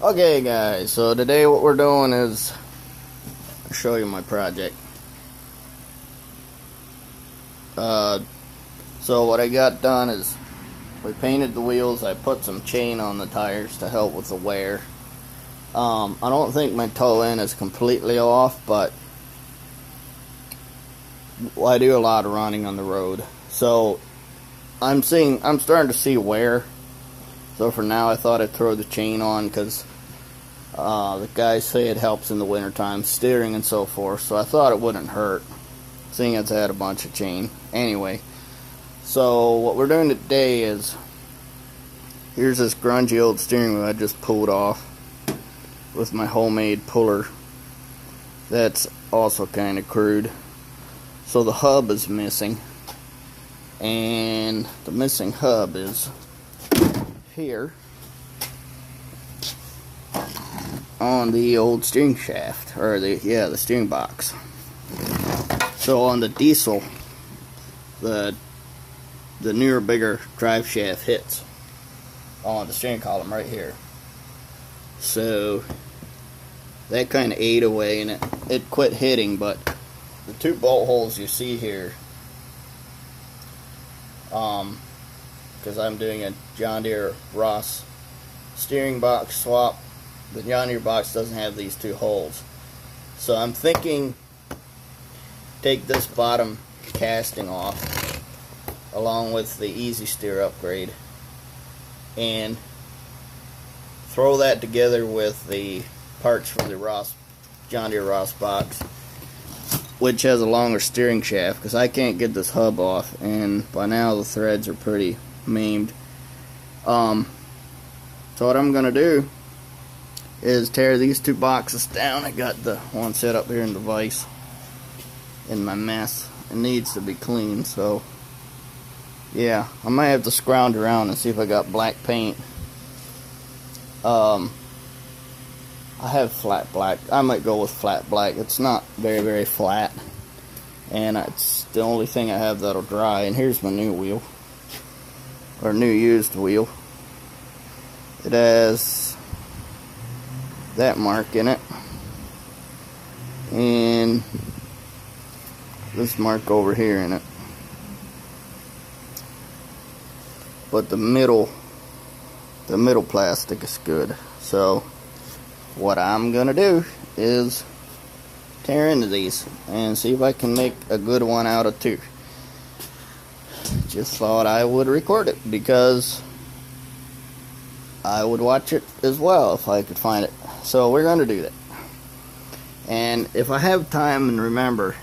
Okay guys, so today what we're doing is I'll show you my project. So what I got done is we painted the wheels. I put some chain on the tires to help with the wear. I don't think my toe end is completely off, but I do a lot of running on the road, so I'm starting to see wear. So for now I thought I'd throw the chain on because the guys say it helps in the wintertime, steering and so forth, so I thought it wouldn't hurt, seeing as I had a bunch of chain. Anyway, so what we're doing today is, here's this grungy old steering wheel I just pulled off with my homemade puller. That's also kind of crude. So the hub is missing, and the missing hub is here on the old steering shaft, or the steering box. So on the diesel, the newer, bigger drive shaft hits on the steering column right here. So that kind of ate away, and it quit hitting. But the two bolt holes you see here, because I'm doing a John Deere Ross steering box swap, the John Deere box doesn't have these two holes. So I'm thinking take this bottom casting off along with the Easy Steer upgrade and throw that together with the parts from the John Deere Ross box, which has a longer steering shaft, because I can't get this hub off, and by now the threads are pretty maimed. So what I'm gonna do is tear these two boxes down. I got the one set up here in the vise in my mess. It needs to be clean, so yeah, I might have to scrounge around and see if I got black paint. I have flat black. I might go with flat black. It's not very flat, and it's the only thing I have that'll dry. And here's my new wheel, or new used wheel. It has that mark in it, and this mark over here in it, but the middle plastic is good. So what I'm gonna do is tear into these and see if I can make a good one out of two. Just thought I would record it because I would watch it as well if I could find it. So we're gonna do that. And if I have time and remember,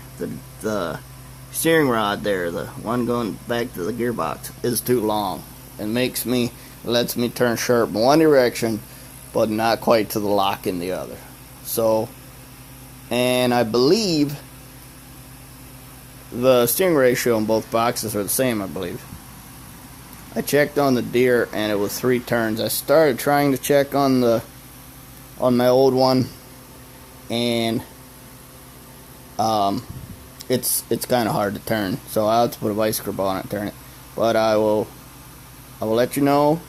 the steering rod there, the one going back to the gearbox, is too long. It lets me turn sharp in one direction, but not quite to the lock in the other. So, and I believe the steering ratio on both boxes are the same, I believe. I checked on the Deere and it was 3 turns. I started trying to check on my old one, and it's kind of hard to turn, so I'll have to put a vice grip on it and turn it. But I will let you know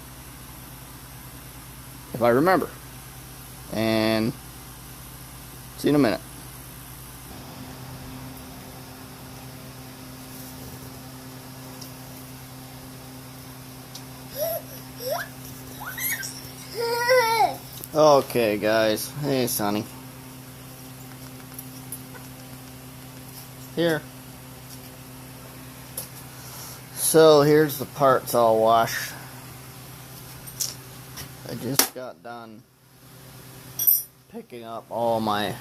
if I remember. And see you in a minute. Okay guys, hey Sonny. Here. So here's the parts all washed. I just got done picking up all my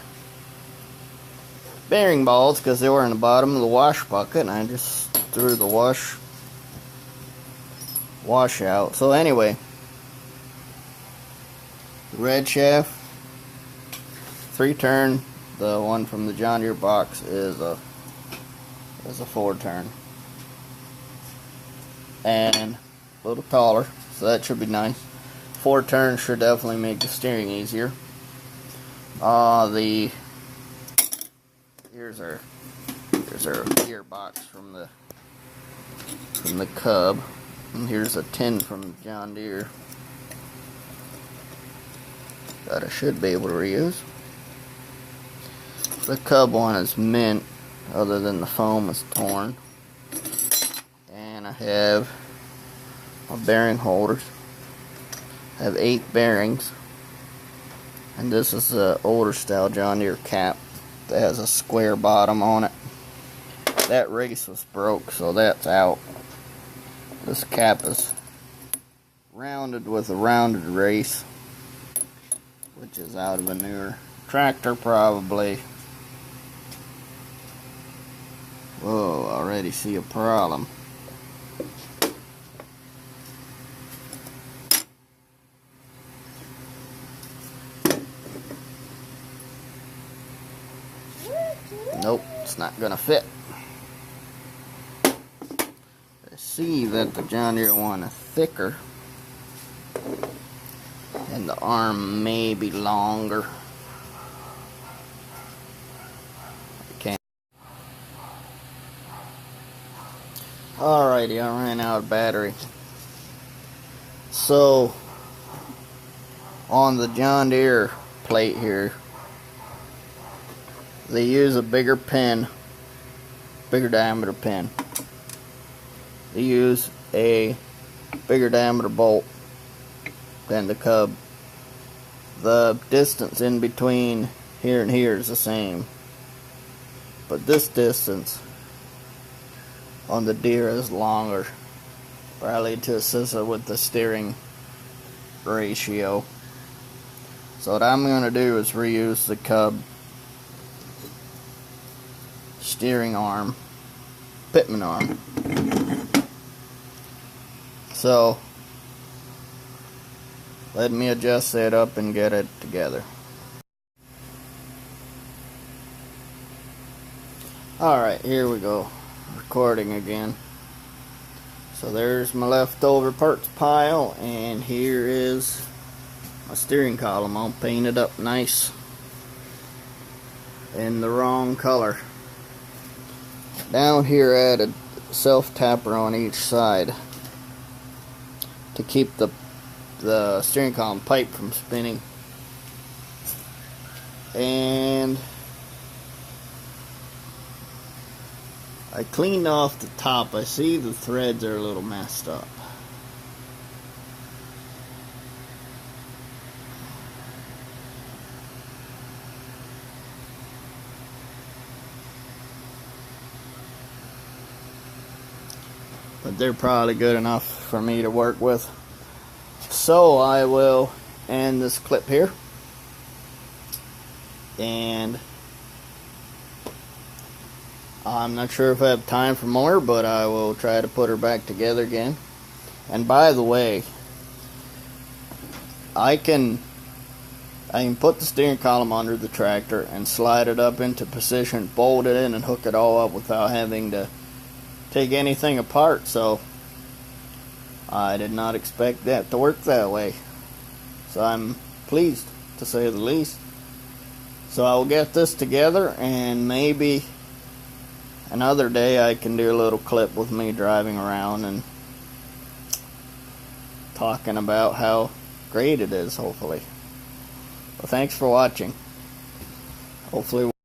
bearing balls because they were in the bottom of the wash bucket, and I just threw the wash out. So anyway, the red shaft, 3 turn. The one from the John Deere box is a 4 turn, and a little taller, so that should be nice. 4 turns should definitely make the steering easier. Here's our gearbox from the Cub, and here's a tin from John Deere. that I should be able to reuse. The Cub one is mint, other than the foam is torn. And I have my bearing holders. I have 8 bearings. And this is the older style John Deere cap that has a square bottom on it. That race was broke, so that's out. This cap is rounded with a rounded race, which is out of a newer tractor probably. Whoa, I already see a problem. Nope, it's not gonna fit. I see that the John Deere one is thicker and the arm may be longer. Okay. Alrighty, I ran out of battery. So on the John Deere plate here, they use a bigger pin, bigger diameter pin. They use a bigger diameter bolt than the Cub. The distance in between here and here is the same, but this distance on the Deere is longer, probably to assist with the steering ratio. So what I'm going to do is reuse the Cub steering arm, pitman arm. So let me adjust that up and get it together. Alright, here we go. Recording again. So there's my leftover parts pile, and here is my steering column all painted up nice in the wrong color. Down here I added self-tapper on each side to keep the steering column pipe from spinning. And I cleaned off the top. I see the threads are a little messed up. But they're probably good enough for me to work with. So I will end this clip here. And I'm not sure if I have time for more, but I will try to put her back together again. And by the way, I can put the steering column under the tractor and slide it up into position, bolt it in, and hook it all up without having to take anything apart. So I did not expect that to work that way. So I'm pleased, to say the least. So I will get this together, and maybe another day I can do a little clip with me driving around and talking about how great it is, hopefully. Well, thanks for watching. Hopefully